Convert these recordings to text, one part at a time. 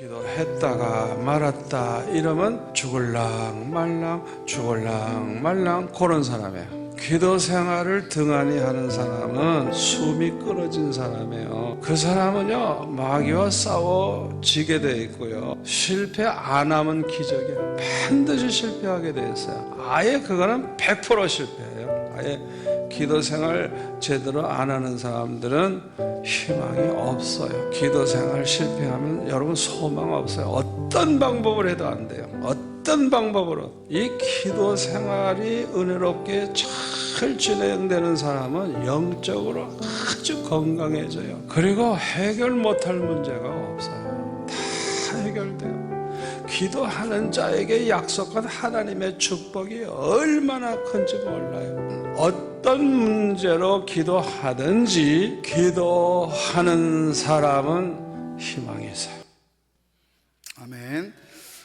기도했다가 말았다 이러면 죽을랑 말랑 그런 사람이에요. 기도 생활을 등한히 하는 사람은 숨이 끊어진 사람이에요. 그 사람은요, 마귀와 싸워 지게 돼 있고요, 실패 안 하면 기적이에요. 반드시 실패하게 돼 있어요. 아예 그거는 100% 실패예요. 아예 기도 생활 제대로 안 하는 사람들은 희망이 없어요. 기도 생활 실패하면 여러분 소망 없어요. 어떤 방법을 해도 안 돼요. 어떤 방법으로. 이 기도 생활이 은혜롭게 잘 진행되는 사람은 영적으로 아주 건강해져요. 그리고 해결 못할 문제가 없어요. 다 해결돼요. 기도하는 자에게 약속한 하나님의 축복이 얼마나 큰지 몰라요. 어떤 문제로 기도하든지 기도하는 사람은 희망이 있어요. 아멘.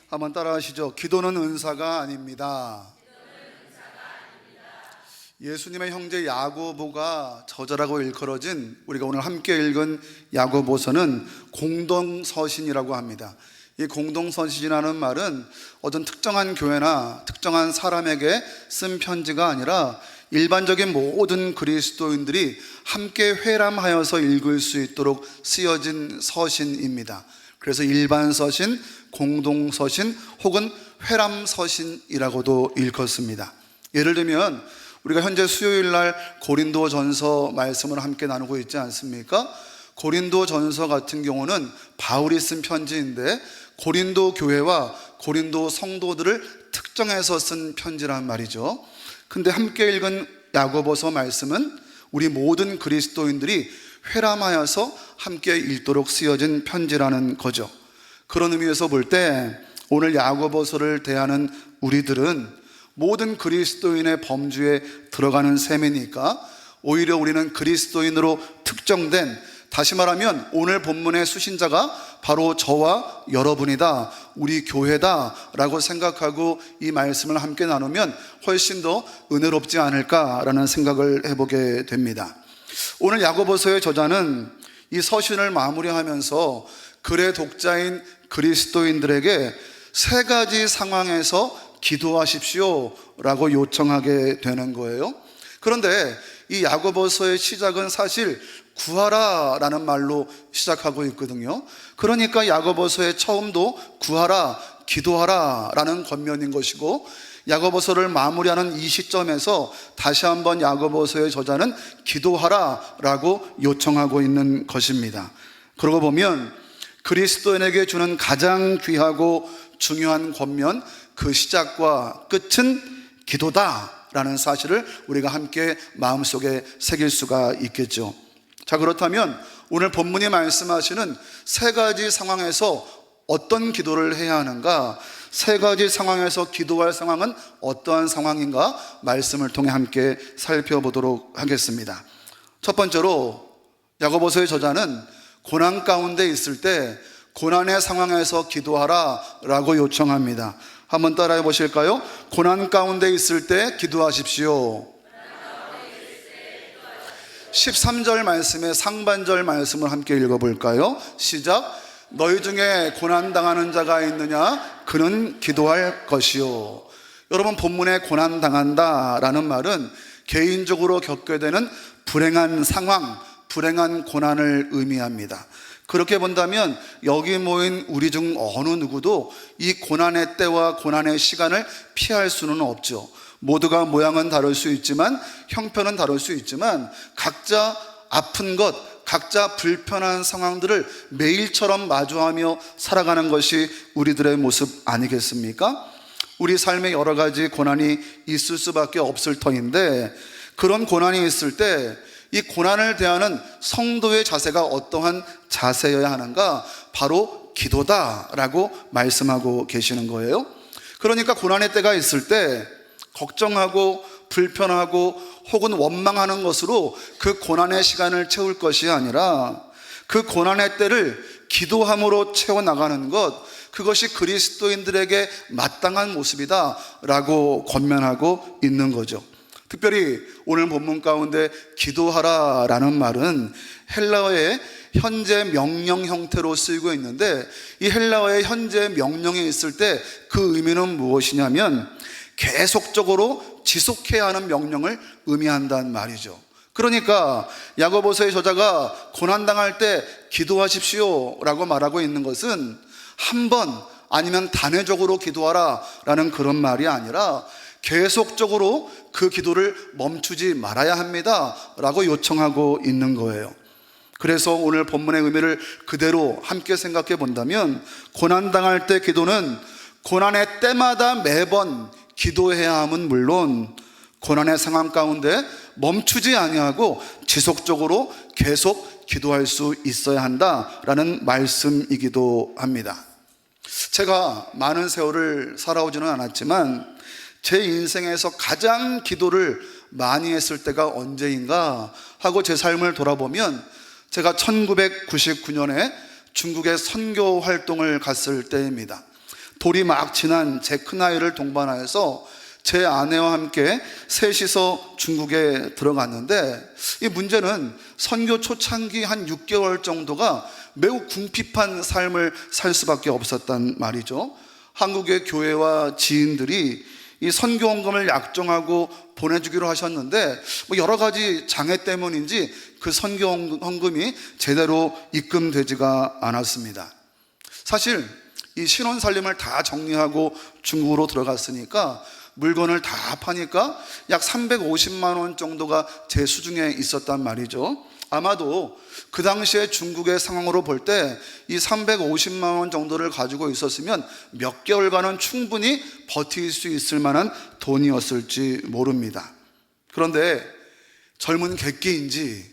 한번 따라하시죠. 기도는 은사가 아닙니다. 예수님의 형제 야고보가 저자라고 일컬어진 우리가 오늘 함께 읽은 야고보서는 공동서신이라고 합니다. 이 공동서신이라는 말은 어떤 특정한 교회나 특정한 사람에게 쓴 편지가 아니라 일반적인 모든 그리스도인들이 함께 회람하여서 읽을 수 있도록 쓰여진 서신입니다. 그래서 일반서신, 공동서신 혹은 회람서신이라고도 일컫습니다. 예를 들면 우리가 현재 수요일날 고린도전서 말씀을 함께 나누고 있지 않습니까? 고린도전서 같은 경우는 바울이 쓴 편지인데 고린도 교회와 고린도 성도들을 특정해서 쓴 편지란 말이죠. 근데 함께 읽은 야고보서 말씀은 우리 모든 그리스도인들이 회람하여서 함께 읽도록 쓰여진 편지라는 거죠. 그런 의미에서 볼 때 오늘 야고보서를 대하는 우리들은 모든 그리스도인의 범주에 들어가는 셈이니까 오히려 우리는 그리스도인으로 특정된, 다시 말하면 오늘 본문의 수신자가 바로 저와 여러분이다, 우리 교회다 라고 생각하고 이 말씀을 함께 나누면 훨씬 더 은혜롭지 않을까라는 생각을 해보게 됩니다. 오늘 야고보서의 저자는 이 서신을 마무리하면서 글의 독자인 그리스도인들에게 세 가지 상황에서 기도하십시오 라고 요청하게 되는 거예요. 그런데 이 야고보서의 시작은 사실 구하라 라는 말로 시작하고 있거든요. 그러니까 야고보서의 처음도 구하라, 기도하라 라는 권면인 것이고, 야고보서를 마무리하는 이 시점에서 다시 한번 야고보서의 저자는 기도하라 라고 요청하고 있는 것입니다. 그러고 보면 그리스도인에게 주는 가장 귀하고 중요한 권면, 그 시작과 끝은 기도다 라는 사실을 우리가 함께 마음속에 새길 수가 있겠죠. 자, 그렇다면 오늘 본문이 말씀하시는 세 가지 상황에서 어떤 기도를 해야 하는가, 세 가지 상황에서 기도할 상황은 어떠한 상황인가, 말씀을 통해 함께 살펴보도록 하겠습니다. 첫 번째로 야고보서의 저자는 고난 가운데 있을 때 고난의 상황에서 기도하라 라고 요청합니다. 한번 따라해 보실까요? 고난 가운데 있을 때 기도하십시오. 13절 말씀의 상반절 말씀을 함께 읽어볼까요? 시작. 너희 중에 고난당하는 자가 있느냐? 그는 기도할 것이요. 여러분, 본문에 고난당한다 라는 말은 개인적으로 겪게 되는 불행한 상황, 불행한 고난을 의미합니다. 그렇게 본다면 여기 모인 우리 중 어느 누구도 이 고난의 때와 고난의 시간을 피할 수는 없죠. 모두가 모양은 다를 수 있지만, 형편은 다를 수 있지만, 각자 아픈 것, 각자 불편한 상황들을 매일처럼 마주하며 살아가는 것이 우리들의 모습 아니겠습니까? 우리 삶에 여러 가지 고난이 있을 수밖에 없을 터인데, 그런 고난이 있을 때 이 고난을 대하는 성도의 자세가 어떠한 자세여야 하는가? 바로 기도다라고 말씀하고 계시는 거예요. 그러니까 고난의 때가 있을 때 걱정하고 불편하고 혹은 원망하는 것으로 그 고난의 시간을 채울 것이 아니라 그 고난의 때를 기도함으로 채워나가는 것, 그것이 그리스도인들에게 마땅한 모습이다 라고 권면하고 있는 거죠. 특별히 오늘 본문 가운데 기도하라라는 말은 헬라어의 현재 명령 형태로 쓰이고 있는데, 이 헬라어의 현재 명령이 있을 때 그 의미는 무엇이냐면 계속적으로 지속해야 하는 명령을 의미한다는 말이죠. 그러니까 야고보서의 저자가 고난당할 때 기도하십시오 라고 말하고 있는 것은 한 번 아니면 단회적으로 기도하라 라는 그런 말이 아니라 계속적으로 그 기도를 멈추지 말아야 합니다 라고 요청하고 있는 거예요. 그래서 오늘 본문의 의미를 그대로 함께 생각해 본다면, 고난당할 때 기도는 고난의 때마다 매번 기도해야 함은 물론 고난의 상황 가운데 멈추지 아니하고 지속적으로 계속 기도할 수 있어야 한다라는 말씀이기도 합니다. 제가 많은 세월을 살아오지는 않았지만 제 인생에서 가장 기도를 많이 했을 때가 언제인가 하고 제 삶을 돌아보면, 제가 1999년에 중국에 선교 활동을 갔을 때입니다. 돌이 막 지난 제 큰아이를 동반하여서 제 아내와 함께 셋이서 중국에 들어갔는데, 이 문제는 선교 초창기 한 6개월 정도가 매우 궁핍한 삶을 살 수밖에 없었단 말이죠. 한국의 교회와 지인들이 이 선교헌금을 약정하고 보내주기로 하셨는데, 여러 가지 장애 때문인지 그 선교헌금이 제대로 입금되지가 않았습니다. 사실 이 신혼살림을 다 정리하고 중국으로 들어갔으니까 물건을 다 파니까 약 350만 원 정도가 제 수중에 있었단 말이죠. 아마도 그 당시에 중국의 상황으로 볼 때 이 350만 원 정도를 가지고 있었으면 몇 개월간은 충분히 버틸 수 있을 만한 돈이었을지 모릅니다. 그런데 젊은 객기인지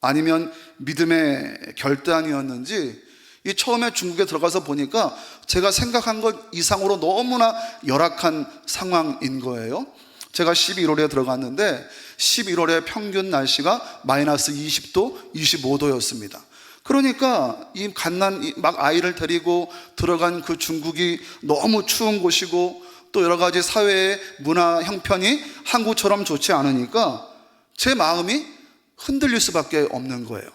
아니면 믿음의 결단이었는지, 이 처음에 중국에 들어가서 보니까 제가 생각한 것 이상으로 너무나 열악한 상황인 거예요. 제가 11월에 들어갔는데 11월에 평균 날씨가 마이너스 20도, 25도였습니다. 그러니까 이 갓난 막 아이를 데리고 들어간 그 중국이 너무 추운 곳이고 또 여러 가지 사회의 문화 형편이 한국처럼 좋지 않으니까 제 마음이 흔들릴 수밖에 없는 거예요.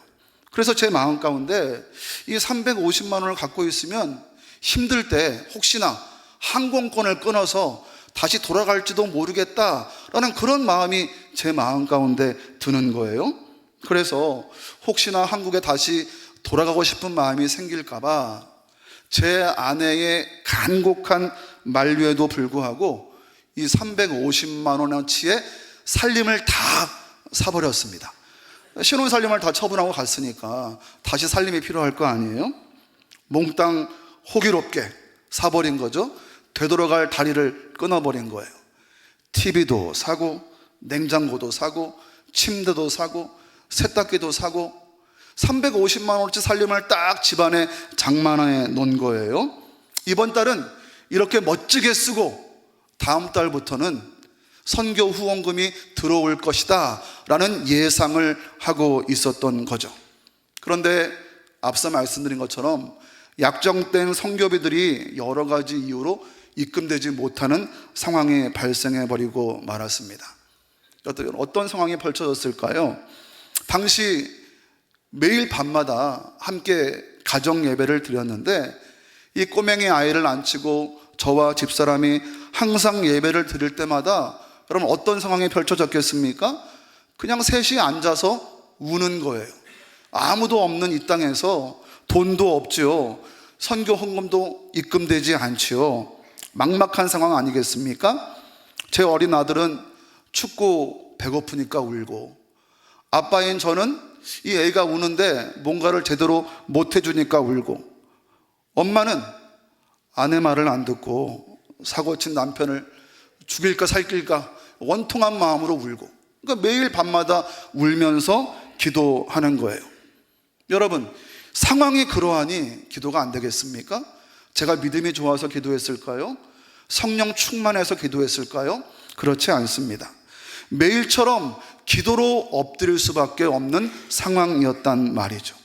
그래서 제 마음 가운데 이 350만 원을 갖고 있으면 힘들 때 혹시나 항공권을 끊어서 다시 돌아갈지도 모르겠다라는 그런 마음이 제 마음 가운데 드는 거예요. 그래서 혹시나 한국에 다시 돌아가고 싶은 마음이 생길까봐 제 아내의 간곡한 만류에도 불구하고 이 350만 원어치의 살림을 다 사버렸습니다. 신혼살림을 다 처분하고 갔으니까 다시 살림이 필요할 거 아니에요? 몽땅 호기롭게 사버린 거죠. 되돌아갈 다리를 끊어버린 거예요. TV도 사고, 냉장고도 사고, 침대도 사고, 세탁기도 사고, 350만 원어치 살림을 딱 집안에 장만해 놓은 거예요. 이번 달은 이렇게 멋지게 쓰고 다음 달부터는 선교 후원금이 들어올 것이다 라는 예상을 하고 있었던 거죠. 그런데 앞서 말씀드린 것처럼 약정된 선교비들이 여러 가지 이유로 입금되지 못하는 상황이 발생해 버리고 말았습니다. 어떤 상황이 펼쳐졌을까요? 당시 매일 밤마다 함께 가정 예배를 드렸는데, 이 꼬맹이 아이를 안치고 저와 집사람이 항상 예배를 드릴 때마다 여러분 어떤 상황이 펼쳐졌겠습니까? 그냥 셋이 앉아서 우는 거예요. 아무도 없는 이 땅에서 돈도 없지요. 선교 헌금도 입금되지 않지요. 막막한 상황 아니겠습니까? 제 어린 아들은 춥고 배고프니까 울고, 아빠인 저는 이 애가 우는데 뭔가를 제대로 못 해주니까 울고, 엄마는 아내 말을 안 듣고 사고친 남편을 죽일까 살길까 원통한 마음으로 울고, 그러니까 매일 밤마다 울면서 기도하는 거예요. 여러분, 상황이 그러하니 기도가 안 되겠습니까? 제가 믿음이 좋아서 기도했을까요? 성령 충만해서 기도했을까요? 그렇지 않습니다. 매일처럼 기도로 엎드릴 수밖에 없는 상황이었단 말이죠.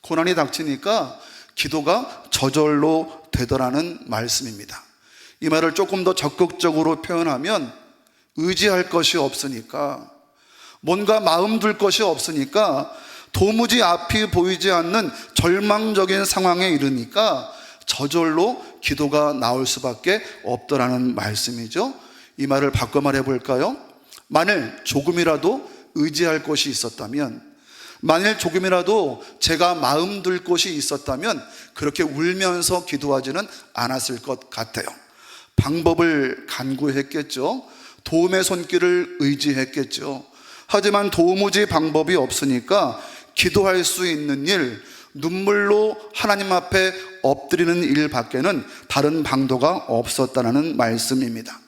고난이 닥치니까 기도가 저절로 되더라는 말씀입니다. 이 말을 조금 더 적극적으로 표현하면 의지할 것이 없으니까, 뭔가 마음 둘 것이 없으니까, 도무지 앞이 보이지 않는 절망적인 상황에 이르니까 저절로 기도가 나올 수밖에 없더라는 말씀이죠. 이 말을 바꿔 말해 볼까요? 만일 조금이라도 의지할 곳이 있었다면, 만일 조금이라도 제가 마음 둘 곳이 있었다면 그렇게 울면서 기도하지는 않았을 것 같아요. 방법을 간구했겠죠. 도움의 손길을 의지했겠죠. 하지만 도무지 방법이 없으니까 기도할 수 있는 일, 눈물로 하나님 앞에 엎드리는 일밖에는 다른 방도가 없었다는 말씀입니다.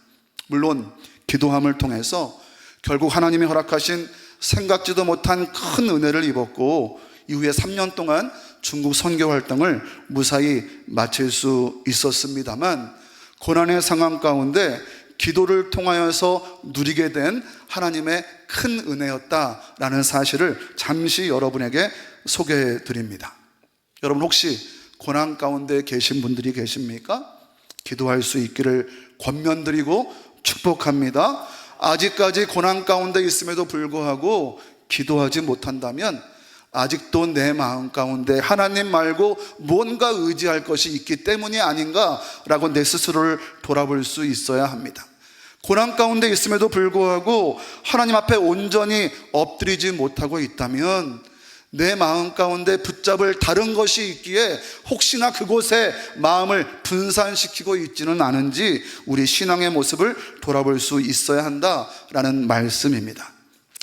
물론 기도함을 통해서 결국 하나님이 허락하신 생각지도 못한 큰 은혜를 입었고, 이후에 3년 동안 중국 선교 활동을 무사히 마칠 수 있었습니다만, 고난의 상황 가운데 기도를 통하여서 누리게 된 하나님의 큰 은혜였다라는 사실을 잠시 여러분에게 소개해 드립니다. 여러분, 혹시 고난 가운데 계신 분들이 계십니까? 기도할 수 있기를 권면드리고 축복합니다. 아직까지 고난 가운데 있음에도 불구하고 기도하지 못한다면 아직도 내 마음 가운데 하나님 말고 뭔가 의지할 것이 있기 때문이 아닌가라고 내 스스로를 돌아볼 수 있어야 합니다. 고난 가운데 있음에도 불구하고 하나님 앞에 온전히 엎드리지 못하고 있다면 내 마음 가운데 붙잡을 다른 것이 있기에 혹시나 그곳에 마음을 분산시키고 있지는 않은지 우리 신앙의 모습을 돌아볼 수 있어야 한다라는 말씀입니다.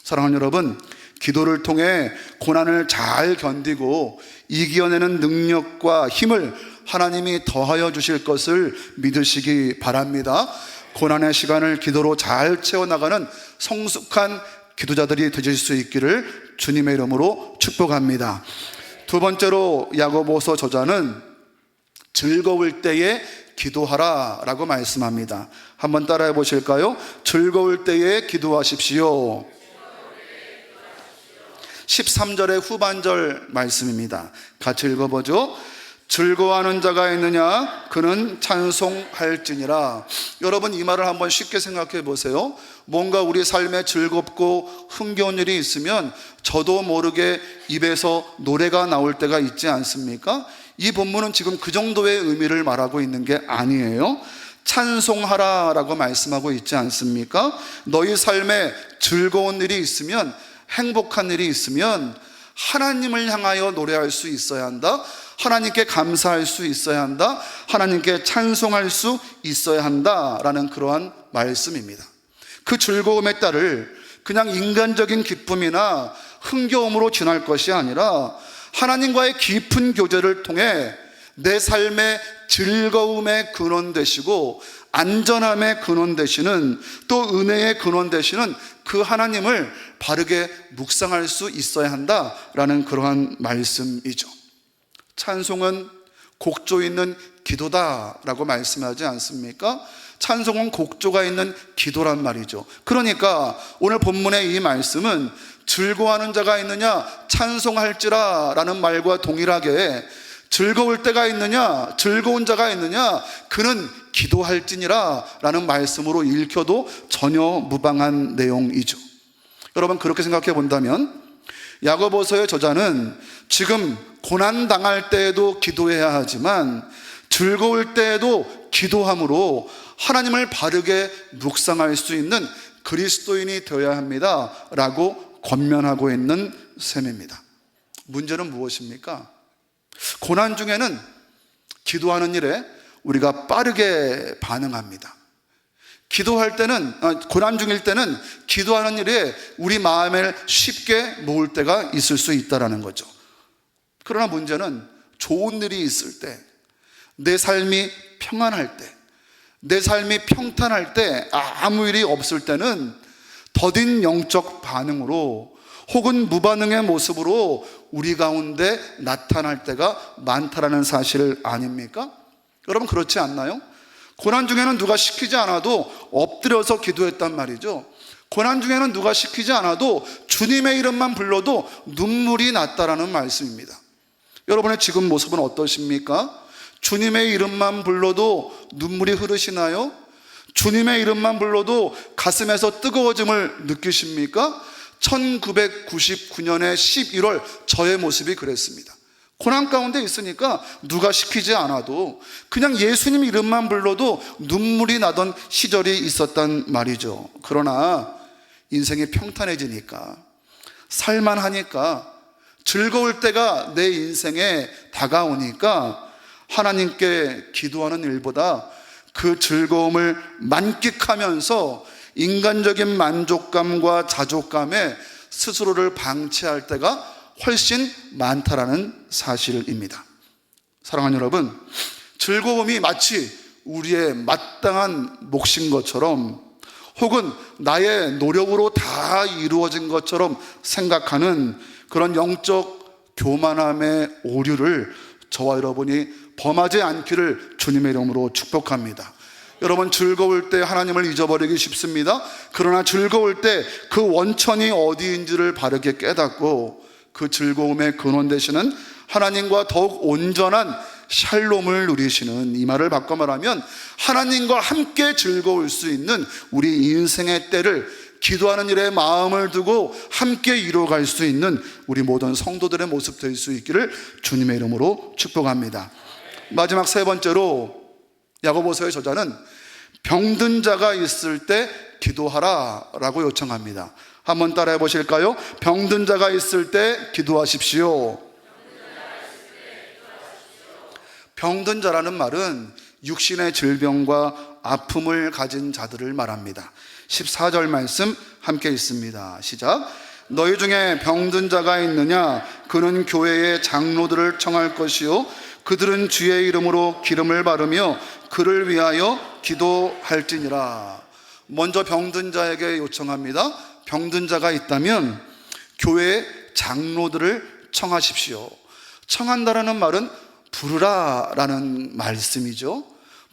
사랑하는 여러분, 기도를 통해 고난을 잘 견디고 이겨내는 능력과 힘을 하나님이 더하여 주실 것을 믿으시기 바랍니다. 고난의 시간을 기도로 잘 채워나가는 성숙한 기도자들이 되실 수 있기를 주님의 이름으로 축복합니다. 두 번째로 야고보서 저자는 즐거울 때에 기도하라 라고 말씀합니다. 한번 따라해 보실까요? 즐거울 때에 기도하십시오. 13절의 후반절 말씀입니다. 같이 읽어보죠. 즐거워하는 자가 있느냐? 그는 찬송할지니라. 여러분, 이 말을 한번 쉽게 생각해 보세요. 뭔가 우리 삶에 즐겁고 흥겨운 일이 있으면 저도 모르게 입에서 노래가 나올 때가 있지 않습니까? 이 본문은 지금 그 정도의 의미를 말하고 있는 게 아니에요. 찬송하라 라고 말씀하고 있지 않습니까? 너희 삶에 즐거운 일이 있으면, 행복한 일이 있으면 하나님을 향하여 노래할 수 있어야 한다. 하나님께 감사할 수 있어야 한다. 하나님께 찬송할 수 있어야 한다라는 그러한 말씀입니다. 그 즐거움의 딸을 그냥 인간적인 기쁨이나 흥겨움으로 지날 것이 아니라 하나님과의 깊은 교제를 통해 내 삶의 즐거움의 근원 되시고 안전함의 근원 되시는, 또 은혜의 근원 되시는 그 하나님을 바르게 묵상할 수 있어야 한다라는 그러한 말씀이죠. 찬송은 곡조 있는 기도다라고 말씀하지 않습니까? 찬송은 곡조가 있는 기도란 말이죠. 그러니까 오늘 본문의 이 말씀은 즐거워하는 자가 있느냐? 찬송할지라 라는 말과 동일하게 즐거울 때가 있느냐? 즐거운 자가 있느냐? 그는 기도할지니라 라는 말씀으로 읽혀도 전혀 무방한 내용이죠. 여러분, 그렇게 생각해 본다면 야고보서의 저자는 지금 고난당할 때에도 기도해야 하지만 즐거울 때에도 기도함으로 하나님을 바르게 묵상할 수 있는 그리스도인이 되어야 합니다 라고 권면하고 있는 셈입니다. 문제는 무엇입니까? 고난 중에는 기도하는 일에 우리가 빠르게 반응합니다. 기도할 때는, 고난 중일 때는 기도하는 일에 우리 마음을 쉽게 놓을 때가 있을 수 있다는 거죠. 그러나 문제는 좋은 일이 있을 때, 내 삶이 평안할 때, 내 삶이 평탄할 때, 아무 일이 없을 때는 더딘 영적 반응으로 혹은 무반응의 모습으로 우리 가운데 나타날 때가 많다라는 사실 아닙니까? 여러분, 그렇지 않나요? 고난 중에는 누가 시키지 않아도 엎드려서 기도했단 말이죠. 고난 중에는 누가 시키지 않아도 주님의 이름만 불러도 눈물이 났다라는 말씀입니다. 여러분의 지금 모습은 어떠십니까? 주님의 이름만 불러도 눈물이 흐르시나요? 주님의 이름만 불러도 가슴에서 뜨거워짐을 느끼십니까? 1999년에 11월 저의 모습이 그랬습니다. 고난 가운데 있으니까 누가 시키지 않아도 그냥 예수님 이름만 불러도 눈물이 나던 시절이 있었단 말이죠. 그러나 인생이 평탄해지니까, 살만하니까, 즐거울 때가 내 인생에 다가오니까 하나님께 기도하는 일보다 그 즐거움을 만끽하면서 인간적인 만족감과 자족감에 스스로를 방치할 때가 훨씬 많다라는 사실입니다. 사랑하는 여러분, 즐거움이 마치 우리의 마땅한 몫인 것처럼, 혹은 나의 노력으로 다 이루어진 것처럼 생각하는 그런 영적 교만함의 오류를 저와 여러분이 범하지 않기를 주님의 이름으로 축복합니다. 여러분, 즐거울 때 하나님을 잊어버리기 쉽습니다. 그러나 즐거울 때 그 원천이 어디인지를 바르게 깨닫고 그 즐거움의 근원 되시는 하나님과 더욱 온전한 샬롬을 누리시는, 이 말을 바꿔 말하면 하나님과 함께 즐거울 수 있는 우리 인생의 때를 기도하는 일에 마음을 두고 함께 이루어갈 수 있는 우리 모든 성도들의 모습 될 수 있기를 주님의 이름으로 축복합니다. 마지막 세 번째로 야고보서의 저자는 병든 자가 있을 때 기도하라 라고 요청합니다. 한번 따라해 보실까요? 병든 자가 있을 때 기도하십시오. 병든 자라는 말은 육신의 질병과 아픔을 가진 자들을 말합니다. 14절 말씀 함께 있습니다. 시작. 너희 중에 병든 자가 있느냐? 그는 교회의 장로들을 청할 것이요 그들은 주의 이름으로 기름을 바르며 그를 위하여 기도할지니라. 먼저 병든 자에게 요청합니다. 병든 자가 있다면 교회의 장로들을 청하십시오. 청한다라는 말은 부르라 라는 말씀이죠.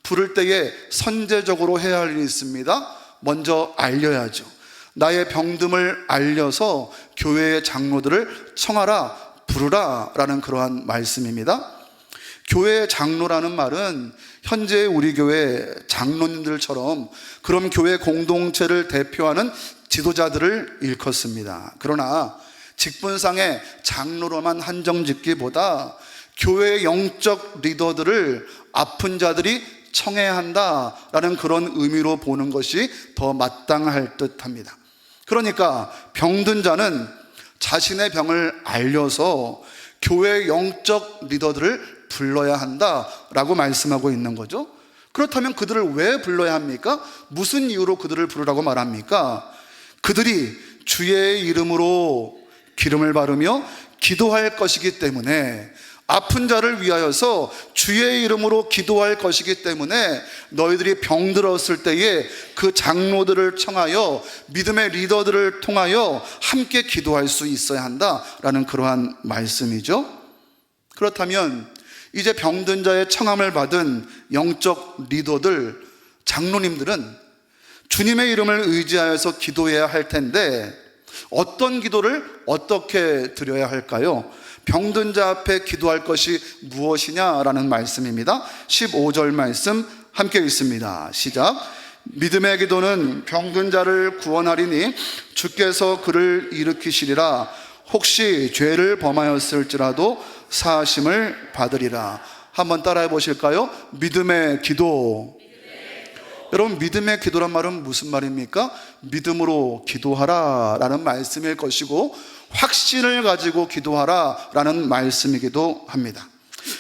부를 때에 선제적으로 해야 할 일이 있습니다. 먼저 알려야죠. 나의 병듦을 알려서 교회의 장로들을 청하라, 부르라 라는 그러한 말씀입니다. 교회의 장로라는 말은 현재 우리 교회 장로님들처럼 그런 교회 공동체를 대표하는 지도자들을 일컫습니다. 그러나 직분상의 장로로만 한정짓기보다 교회의 영적 리더들을 아픈 자들이 청해야 한다라는 그런 의미로 보는 것이 더 마땅할 듯합니다. 그러니까 병든 자는 자신의 병을 알려서 교회의 영적 리더들을 불러야 한다라고 말씀하고 있는 거죠. 그렇다면 그들을 왜 불러야 합니까? 무슨 이유로 그들을 부르라고 말합니까? 그들이 주의 이름으로 기름을 바르며 기도할 것이기 때문에, 아픈 자를 위하여서 주의 이름으로 기도할 것이기 때문에 너희들이 병들었을 때에 그 장로들을 청하여 믿음의 리더들을 통하여 함께 기도할 수 있어야 한다라는 그러한 말씀이죠. 그렇다면 이제 병든 자의 청함을 받은 영적 리더들, 장로님들은 주님의 이름을 의지하여서 기도해야 할 텐데 어떤 기도를 어떻게 드려야 할까요? 병든 자 앞에 기도할 것이 무엇이냐라는 말씀입니다. 15절 말씀 함께 읽습니다. 시작. 믿음의 기도는 병든 자를 구원하리니 주께서 그를 일으키시리라. 혹시 죄를 범하였을지라도 사하심을 받으리라. 한번 따라해 보실까요? 믿음의 기도. 여러분, 믿음의 기도란 말은 무슨 말입니까? 믿음으로 기도하라 라는 말씀일 것이고, 확신을 가지고 기도하라 라는 말씀이기도 합니다.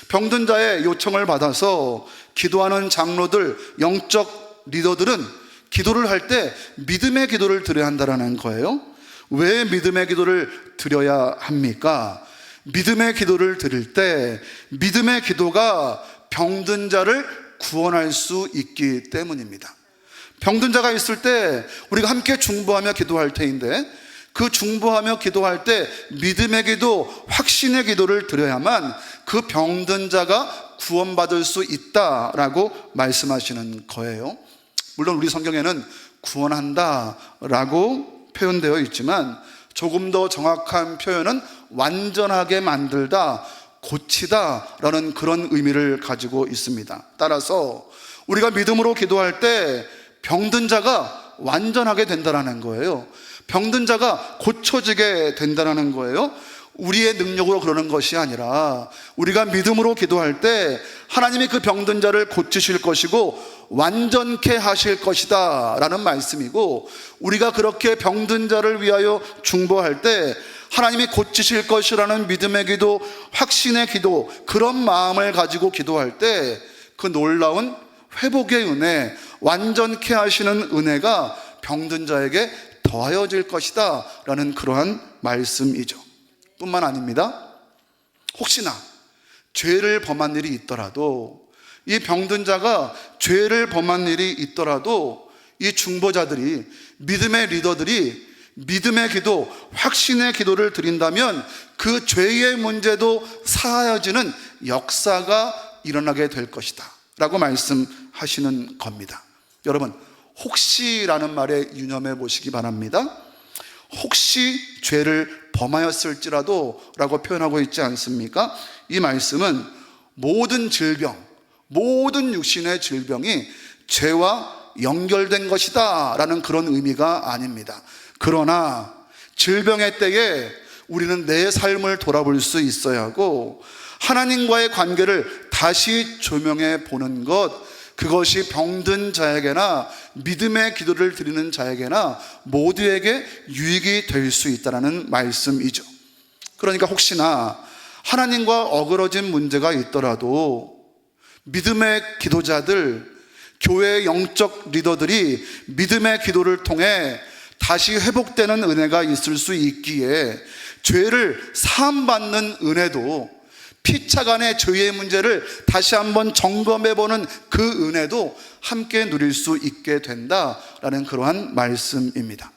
병든 자의 요청을 받아서 기도하는 장로들, 영적 리더들은 기도를 할 때 믿음의 기도를 드려야 한다는 거예요. 왜 믿음의 기도를 드려야 합니까? 믿음의 기도를 드릴 때 믿음의 기도가 병든 자를 구원할 수 있기 때문입니다. 병든 자가 있을 때 우리가 함께 중보하며 기도할 테인데, 그 중보하며 기도할 때 믿음의 기도, 확신의 기도를 드려야만 그 병든 자가 구원받을 수 있다라고 말씀하시는 거예요. 물론 우리 성경에는 구원한다라고 표현되어 있지만 조금 더 정확한 표현은 완전하게 만들다, 고치다라는 그런 의미를 가지고 있습니다. 따라서 우리가 믿음으로 기도할 때 병든 자가 완전하게 된다는 거예요. 병든 자가 고쳐지게 된다는 거예요. 우리의 능력으로 그러는 것이 아니라 우리가 믿음으로 기도할 때 하나님이 그 병든 자를 고치실 것이고 완전케 하실 것이다 라는 말씀이고, 우리가 그렇게 병든 자를 위하여 중보할 때 하나님이 고치실 것이라는 믿음의 기도, 확신의 기도, 그런 마음을 가지고 기도할 때 그 놀라운 회복의 은혜, 완전케 하시는 은혜가 병든 자에게 더하여질 것이다 라는 그러한 말씀이죠. 뿐만 아닙니다. 혹시나 죄를 범한 일이 있더라도, 이 병든 자가 죄를 범한 일이 있더라도 이 중보자들이, 믿음의 리더들이 믿음의 기도, 확신의 기도를 드린다면 그 죄의 문제도 사하여지는 역사가 일어나게 될 것이다 라고 말씀하시는 겁니다. 여러분, 혹시라는 말에 유념해 보시기 바랍니다. 혹시 죄를 범하였을지라도 라고 표현하고 있지 않습니까? 이 말씀은 모든 질병, 모든 육신의 질병이 죄와 연결된 것이다 라는 그런 의미가 아닙니다. 그러나 질병의 때에 우리는 내 삶을 돌아볼 수 있어야 하고, 하나님과의 관계를 다시 조명해 보는 것, 그것이 병든 자에게나 믿음의 기도를 드리는 자에게나 모두에게 유익이 될 수 있다는 말씀이죠. 그러니까 혹시나 하나님과 어그러진 문제가 있더라도 믿음의 기도자들, 교회의 영적 리더들이 믿음의 기도를 통해 다시 회복되는 은혜가 있을 수 있기에, 죄를 사함받는 은혜도, 피차간의 죄의 문제를 다시 한번 점검해보는 그 은혜도 함께 누릴 수 있게 된다라는 그러한 말씀입니다.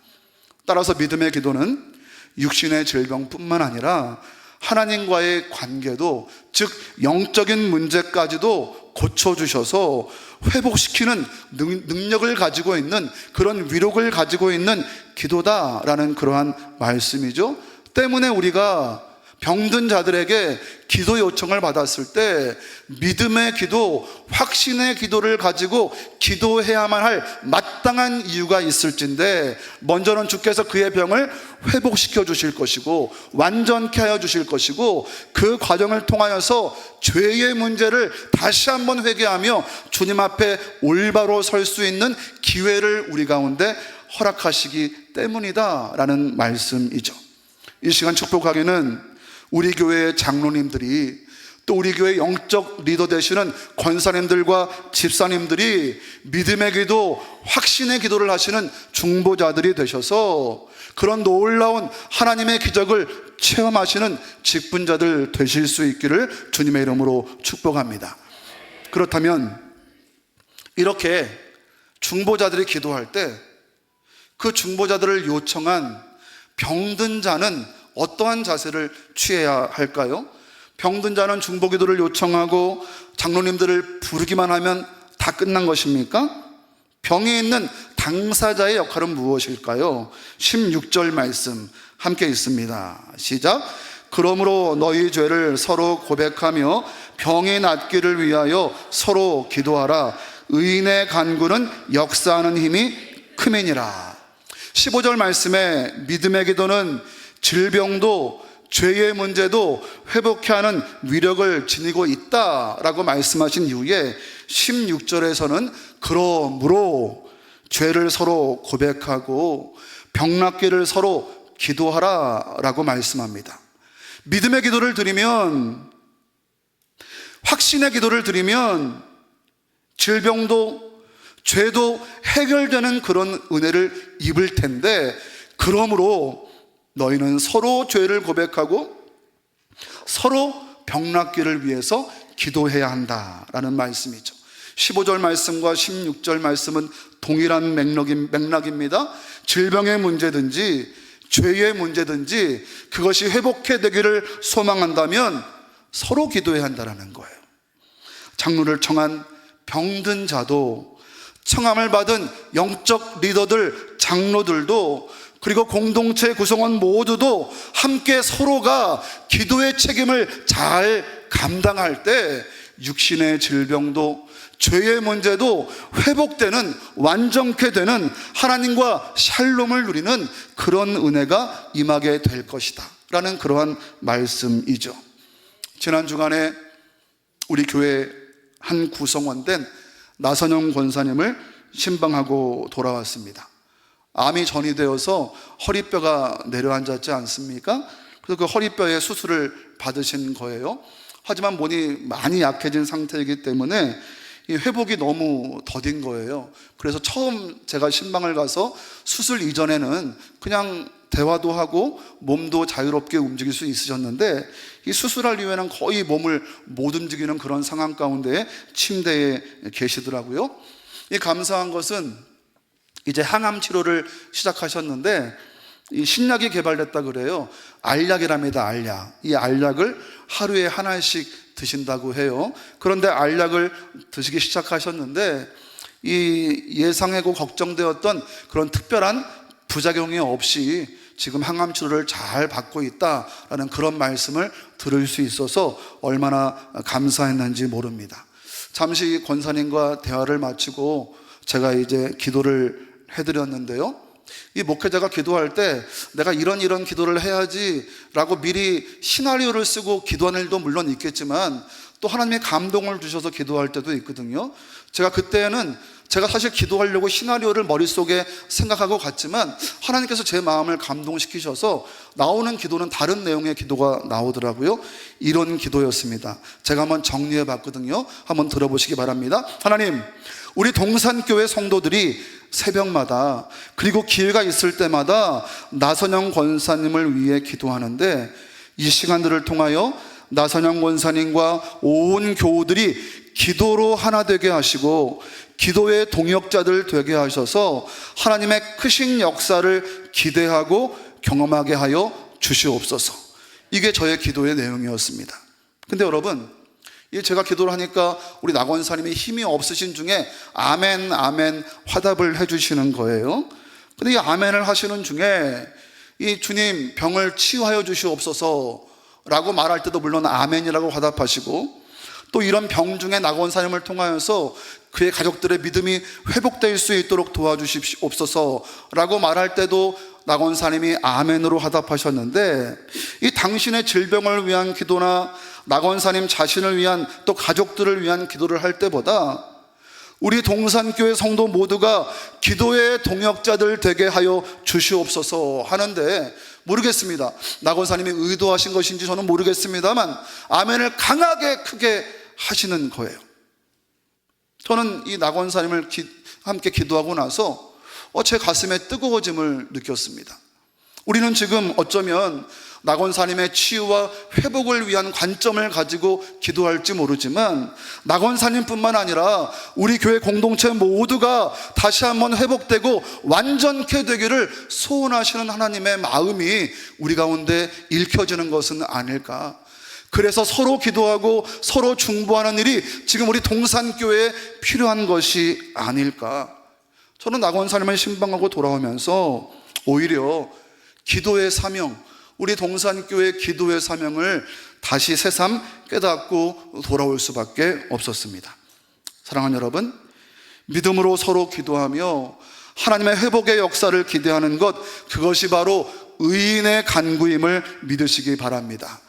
따라서 믿음의 기도는 육신의 질병뿐만 아니라 하나님과의 관계도, 즉 영적인 문제까지도 고쳐주셔서 회복시키는 능력을 가지고 있는, 그런 위력을 가지고 있는 기도다라는 그러한 말씀이죠. 때문에 우리가 병든 자들에게 기도 요청을 받았을 때 믿음의 기도, 확신의 기도를 가지고 기도해야만 할 마땅한 이유가 있을진데, 먼저는 주께서 그의 병을 회복시켜 주실 것이고 완전케 하여 주실 것이고, 그 과정을 통하여서 죄의 문제를 다시 한번 회개하며 주님 앞에 올바로 설 수 있는 기회를 우리 가운데 허락하시기 때문이다 라는 말씀이죠. 이 시간 축복하기는 우리 교회의 장로님들이, 또 우리 교회 영적 리더 되시는 권사님들과 집사님들이 믿음의 기도, 확신의 기도를 하시는 중보자들이 되셔서 그런 놀라운 하나님의 기적을 체험하시는 직분자들 되실 수 있기를 주님의 이름으로 축복합니다. 그렇다면 이렇게 중보자들이 기도할 때 그 중보자들을 요청한 병든 자는 어떠한 자세를 취해야 할까요? 병든 자는 중보기도를 요청하고 장로님들을 부르기만 하면 다 끝난 것입니까? 병이 있는 당사자의 역할은 무엇일까요? 16절 말씀 함께 있습니다. 시작. 그러므로 너희 죄를 서로 고백하며 병이 낫기를 위하여 서로 기도하라. 의인의 간구는 역사하는 힘이 크매니라. 15절 말씀에 믿음의 기도는 질병도 죄의 문제도 회복케 하는 위력을 지니고 있다라고 말씀하신 이후에 16절에서는 그러므로 죄를 서로 고백하고 병낫기를 서로 기도하라 라고 말씀합니다. 믿음의 기도를 드리면, 확신의 기도를 드리면 질병도 죄도 해결되는 그런 은혜를 입을 텐데, 그러므로 너희는 서로 죄를 고백하고 서로 병낫기를 위해서 기도해야 한다라는 말씀이죠. 15절 말씀과 16절 말씀은 동일한 맥락입니다. 질병의 문제든지 죄의 문제든지 그것이 회복해 되기를 소망한다면 서로 기도해야 한다는 거예요. 장로를 청한 병든 자도, 청함을 받은 영적 리더들, 장로들도, 그리고 공동체 구성원 모두도 함께 서로가 기도의 책임을 잘 감당할 때 육신의 질병도 죄의 문제도 회복되는, 완전케 되는 하나님과 샬롬을 누리는 그런 은혜가 임하게 될 것이다 라는 그러한 말씀이죠. 지난 주간에 우리 교회 한 구성원 된 나선영 권사님을 신방하고 돌아왔습니다. 암이 전이되어서 허리뼈가 내려앉았지 않습니까? 그래서 그 허리뼈에 수술을 받으신 거예요. 하지만 몸이 많이 약해진 상태이기 때문에 이 회복이 너무 더딘 거예요. 그래서 처음 제가 신방을 가서 수술 이전에는 그냥 대화도 하고 몸도 자유롭게 움직일 수 있으셨는데, 이 수술할 이후에는 거의 몸을 못 움직이는 그런 상황 가운데 침대에 계시더라고요. 이 감사한 것은 이제 항암 치료를 시작하셨는데 이 신약이 개발됐다 그래요. 알약이랍니다. 알약. 이 알약을 하루에 하나씩 드신다고 해요. 그런데 알약을 드시기 시작하셨는데 이 예상하고 걱정되었던 그런 특별한 부작용이 없이 지금 항암 치료를 잘 받고 있다라는 그런 말씀을 들을 수 있어서 얼마나 감사했는지 모릅니다. 잠시 권사님과 대화를 마치고 제가 이제 기도를 해드렸는데요, 이 목회자가 기도할 때 내가 이런 기도를 해야지 라고 미리 시나리오를 쓰고 기도하는 일도 물론 있겠지만 또 하나님의 감동을 주셔서 기도할 때도 있거든요. 제가 그때는 제가 사실 기도하려고 시나리오를 머릿속에 생각하고 갔지만 하나님께서 제 마음을 감동시키셔서 나오는 기도는 다른 내용의 기도가 나오더라고요. 이런 기도였습니다. 제가 한번 정리해 봤거든요. 한번 들어보시기 바랍니다. 하나님, 우리 동산교회 성도들이 새벽마다 그리고 기회가 있을 때마다 나선영 권사님을 위해 기도하는데 이 시간들을 통하여 나선영 권사님과 온 교우들이 기도로 하나 되게 하시고 기도의 동역자들 되게 하셔서 하나님의 크신 역사를 기대하고 경험하게 하여 주시옵소서. 이게 저의 기도의 내용이었습니다. 근데 여러분, 제가 기도를 하니까 우리 나 권사님이 힘이 없으신 중에 아멘 아멘 화답을 해주시는 거예요. 근데 이 아멘을 하시는 중에 이 주님 병을 치유하여 주시옵소서 라고 말할 때도 물론 아멘이라고 화답하시고, 또 이런 병 중에 나 권사님을 통하여서 그의 가족들의 믿음이 회복될 수 있도록 도와주시옵소서 라고 말할 때도 나 권사님이 아멘으로 화답하셨는데, 이 당신의 질병을 위한 기도나 나 권사님 자신을 위한 또 가족들을 위한 기도를 할 때보다 우리 동산교회 성도 모두가 기도의 동역자들 되게 하여 주시옵소서 하는데, 모르겠습니다. 나 권사님이 의도하신 것인지 저는 모르겠습니다만 아멘을 강하게 크게 하시는 거예요. 저는 이 나 권사님을 함께 기도하고 나서 제 가슴에 뜨거워짐을 느꼈습니다. 우리는 지금 어쩌면 나 권사님의 치유와 회복을 위한 관점을 가지고 기도할지 모르지만 나 권사님뿐만 아니라 우리 교회 공동체 모두가 다시 한번 회복되고 완전케 되기를 소원하시는 하나님의 마음이 우리 가운데 읽혀지는 것은 아닐까. 그래서 서로 기도하고 서로 중보하는 일이 지금 우리 동산교회에 필요한 것이 아닐까. 저는 나 권사님을 신방하고 돌아오면서 오히려 기도의 사명, 우리 동산교회 기도의 사명을 다시 새삼 깨닫고 돌아올 수밖에 없었습니다. 사랑하는 여러분, 믿음으로 서로 기도하며 하나님의 회복의 역사를 기대하는 것, 그것이 바로 의인의 간구임을 믿으시기 바랍니다.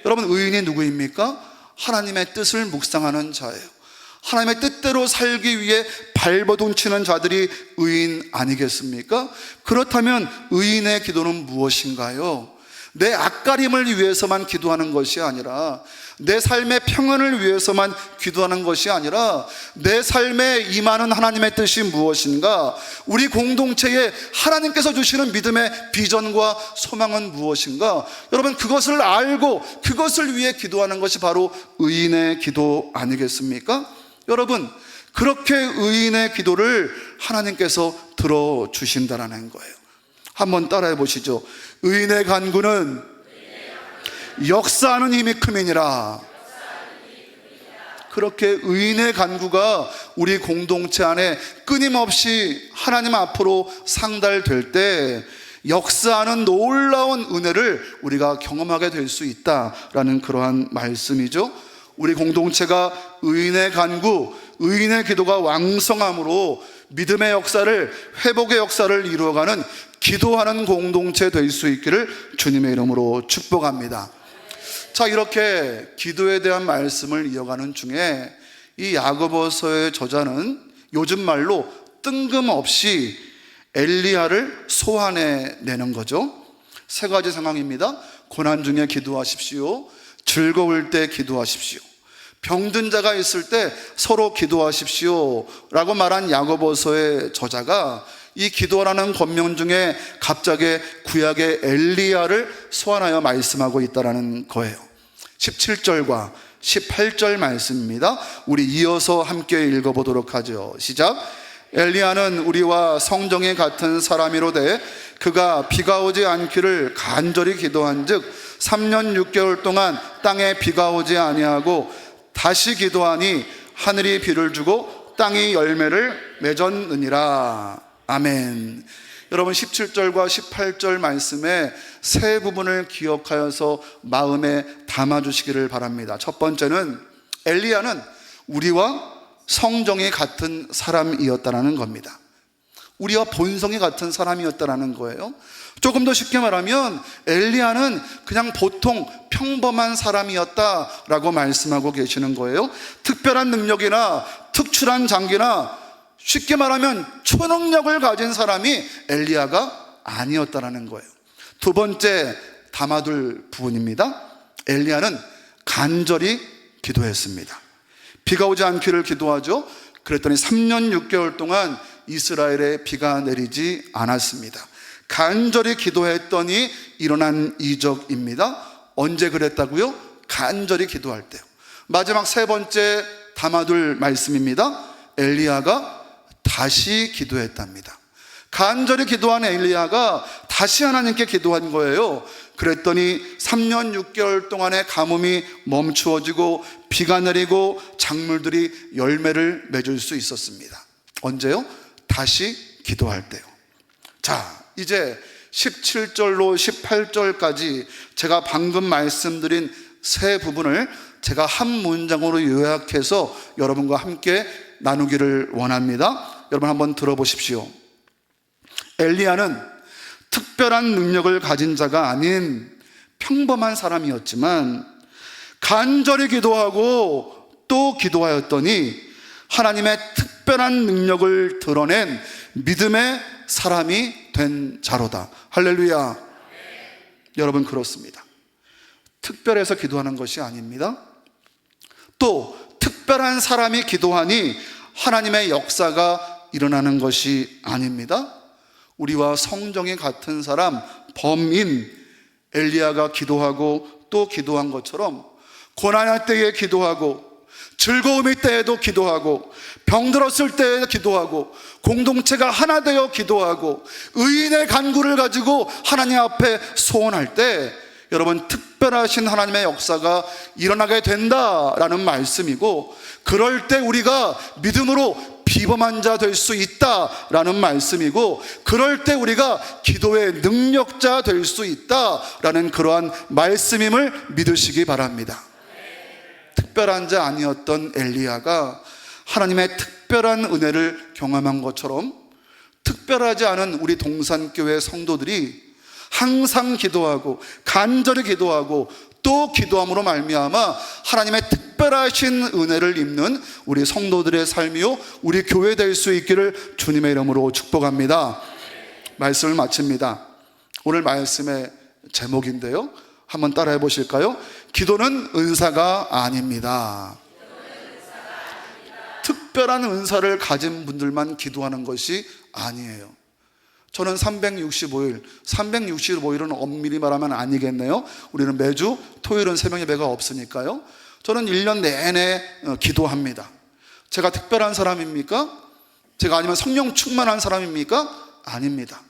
여러분, 의인이 누구입니까? 하나님의 뜻을 묵상하는 자예요. 하나님의 뜻대로 살기 위해 발버둥치는 자들이 의인 아니겠습니까? 그렇다면 의인의 기도는 무엇인가요? 내 앞가림을 위해서만 기도하는 것이 아니라, 내 삶의 평안을 위해서만 기도하는 것이 아니라, 내 삶에 임하는 하나님의 뜻이 무엇인가, 우리 공동체에 하나님께서 주시는 믿음의 비전과 소망은 무엇인가, 여러분 그것을 알고 그것을 위해 기도하는 것이 바로 의인의 기도 아니겠습니까? 여러분, 그렇게 의인의 기도를 하나님께서 들어주신다는 거예요. 한번 따라해 보시죠. 의인의 간구는 역사하는 힘이 큼이니라. 그렇게 의인의 간구가 우리 공동체 안에 끊임없이 하나님 앞으로 상달될 때 역사하는 놀라운 은혜를 우리가 경험하게 될 수 있다라는 그러한 말씀이죠. 우리 공동체가 의인의 간구, 의인의 기도가 왕성함으로 믿음의 역사를, 회복의 역사를 이루어가는 기도하는 공동체 될 수 있기를 주님의 이름으로 축복합니다. 자, 이렇게 기도에 대한 말씀을 이어가는 중에 이 야고보서의 저자는 요즘 말로 뜬금없이 엘리야를 소환해 내는 거죠. 세 가지 상황입니다. 고난 중에 기도하십시오. 즐거울 때 기도하십시오. 병든 자가 있을 때 서로 기도하십시오 라고 말한 야고보서의 저자가 이 기도라는 권명 중에 갑자기 구약의 엘리야를 소환하여 말씀하고 있다는 거예요. 17절과 18절 말씀입니다. 우리 이어서 함께 읽어보도록 하죠. 시작. 엘리야는 우리와 성정이 같은 사람이로되 그가 비가 오지 않기를 간절히 기도한즉 3년 6개월 동안 땅에 비가 오지 아니하고 다시 기도하니 하늘이 비를 주고 땅이 열매를 맺었느니라. 아멘. 여러분 17절과 18절 말씀의 세 부분을 기억하여서 마음에 담아주시기를 바랍니다. 첫 번째는 엘리야는 우리와 성정이 같은 사람이었다는 겁니다. 우리와 본성이 같은 사람이었다는 거예요. 조금 더 쉽게 말하면 엘리야는 그냥 보통 평범한 사람이었다라고 말씀하고 계시는 거예요. 특별한 능력이나 특출한 장기나 쉽게 말하면 초능력을 가진 사람이 엘리야가 아니었다는 거예요. 두 번째 담아둘 부분입니다. 엘리야는 간절히 기도했습니다. 비가 오지 않기를 기도하죠. 그랬더니 3년 6개월 동안 이스라엘에 비가 내리지 않았습니다. 간절히 기도했더니 일어난 이적입니다. 언제 그랬다고요? 간절히 기도할 때요. 마지막 세 번째 담아둘 말씀입니다. 엘리야가 다시 기도했답니다. 간절히 기도한 엘리야가 다시 하나님께 기도한 거예요. 그랬더니 3년 6개월 동안의 가뭄이 멈추어지고 비가 내리고 작물들이 열매를 맺을 수 있었습니다. 언제요? 다시 기도할 때요. 자, 이제 17절로 18절까지 제가 방금 말씀드린 세 부분을 제가 한 문장으로 요약해서 여러분과 함께 나누기를 원합니다. 여러분 한번 들어보십시오. 엘리야는 특별한 능력을 가진 자가 아닌 평범한 사람이었지만 간절히 기도하고 또 기도하였더니 하나님의 특별한 능력을 드러낸 믿음의 사람이 된 자로다. 할렐루야. 여러분 그렇습니다. 특별해서 기도하는 것이 아닙니다. 또 특별한 사람이 기도하니 하나님의 역사가 일어나는 것이 아닙니다. 우리와 성정이 같은 사람, 범인 엘리야가 기도하고 또 기도한 것처럼 고난할 때에 기도하고 즐거움일 때에도 기도하고 병들었을 때에 기도하고 공동체가 하나 되어 기도하고 의인의 간구를 가지고 하나님 앞에 소원할 때 여러분 특별하신 하나님의 역사가 일어나게 된다라는 말씀이고, 그럴 때 우리가 믿음으로 비범한 자 될 수 있다라는 말씀이고, 그럴 때 우리가 기도의 능력자 될 수 있다라는 그러한 말씀임을 믿으시기 바랍니다. 특별한 자 아니었던 엘리야가 하나님의 특별한 은혜를 경험한 것처럼 특별하지 않은 우리 동산교회 성도들이 항상 기도하고 간절히 기도하고 또 기도함으로 말미암아 하나님의 특별하신 은혜를 입는 우리 성도들의 삶이요 우리 교회 될 수 있기를 주님의 이름으로 축복합니다. 말씀을 마칩니다. 오늘 말씀의 제목인데요, 한번 따라해 보실까요? 기도는 은사가 아닙니다. 특별한 은사를 가진 분들만 기도하는 것이 아니에요. 저는 365일은 엄밀히 말하면 아니겠네요. 우리는 매주 토요일은 새벽 예배가 없으니까요. 저는 1년 내내 기도합니다. 제가 특별한 사람입니까? 제가 아니면 성령 충만한 사람입니까? 아닙니다.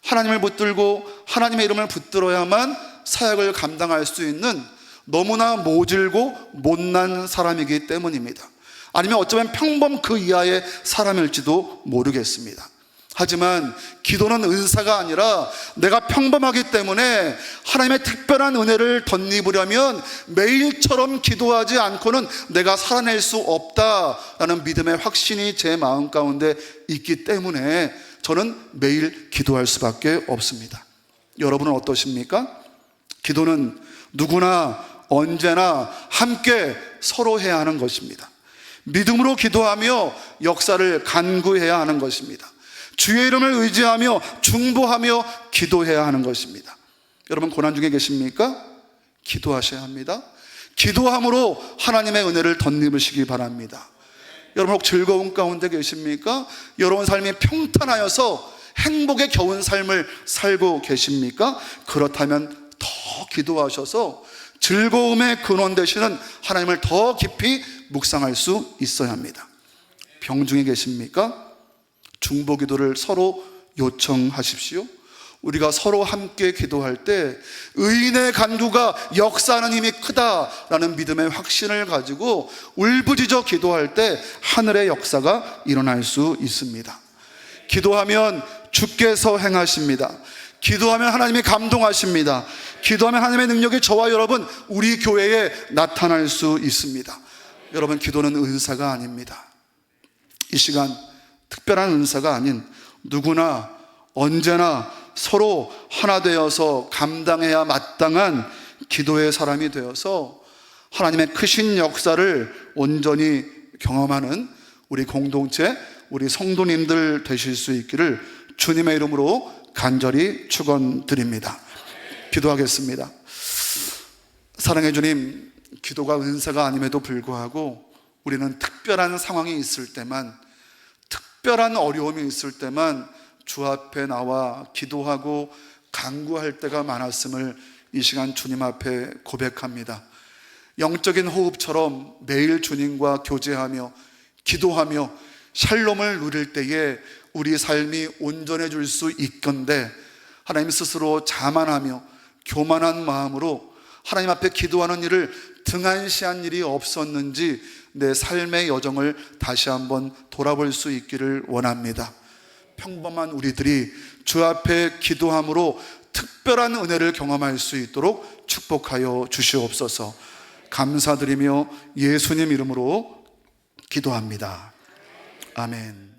하나님을 붙들고 하나님의 이름을 붙들어야만 사역을 감당할 수 있는 너무나 모질고 못난 사람이기 때문입니다. 아니면 어쩌면 평범 그 이하의 사람일지도 모르겠습니다. 하지만 기도는 은사가 아니라 내가 평범하기 때문에 하나님의 특별한 은혜를 덧입으려면 매일처럼 기도하지 않고는 내가 살아낼 수 없다라는 믿음의 확신이 제 마음 가운데 있기 때문에 저는 매일 기도할 수밖에 없습니다. 여러분은 어떠십니까? 기도는 누구나 언제나 함께 서로 해야 하는 것입니다. 믿음으로 기도하며 역사를 간구해야 하는 것입니다. 주의 이름을 의지하며 중보하며 기도해야 하는 것입니다. 여러분 고난 중에 계십니까? 기도하셔야 합니다. 기도함으로 하나님의 은혜를 덧입으시기 바랍니다. 여러분 혹 즐거운 가운데 계십니까? 여러분 삶이 평탄하여서 행복에 겨운 삶을 살고 계십니까? 그렇다면 더 기도하셔서 즐거움의 근원 되시는 하나님을 더 깊이 묵상할 수 있어야 합니다. 병중에 계십니까? 중보 기도를 서로 요청하십시오. 우리가 서로 함께 기도할 때 의인의 간구가 역사하는 힘이 크다라는 믿음의 확신을 가지고 울부짖어 기도할 때 하늘의 역사가 일어날 수 있습니다. 기도하면 주께서 행하십니다. 기도하면 하나님이 감동하십니다. 기도하면 하나님의 능력이 저와 여러분 우리 교회에 나타날 수 있습니다. 여러분 기도는 은사가 아닙니다. 이 시간 특별한 은사가 아닌 누구나 언제나 서로 하나 되어서 감당해야 마땅한 기도의 사람이 되어서 하나님의 크신 역사를 온전히 경험하는 우리 공동체, 우리 성도님들 되실 수 있기를 주님의 이름으로 간절히 축원드립니다. 기도하겠습니다. 사랑의 주님, 기도가 은사가 아님에도 불구하고 우리는 특별한 상황이 있을 때만, 특별한 어려움이 있을 때만 주 앞에 나와 기도하고 간구할 때가 많았음을 이 시간 주님 앞에 고백합니다. 영적인 호흡처럼 매일 주님과 교제하며 기도하며 샬롬을 누릴 때에 우리 삶이 온전해질 수 있건대 하나님 스스로 자만하며 교만한 마음으로 하나님 앞에 기도하는 일을 등한시한 일이 없었는지 내 삶의 여정을 다시 한번 돌아볼 수 있기를 원합니다. 평범한 우리들이 주 앞에 기도함으로 특별한 은혜를 경험할 수 있도록 축복하여 주시옵소서. 감사드리며 예수님 이름으로 기도합니다. 아멘.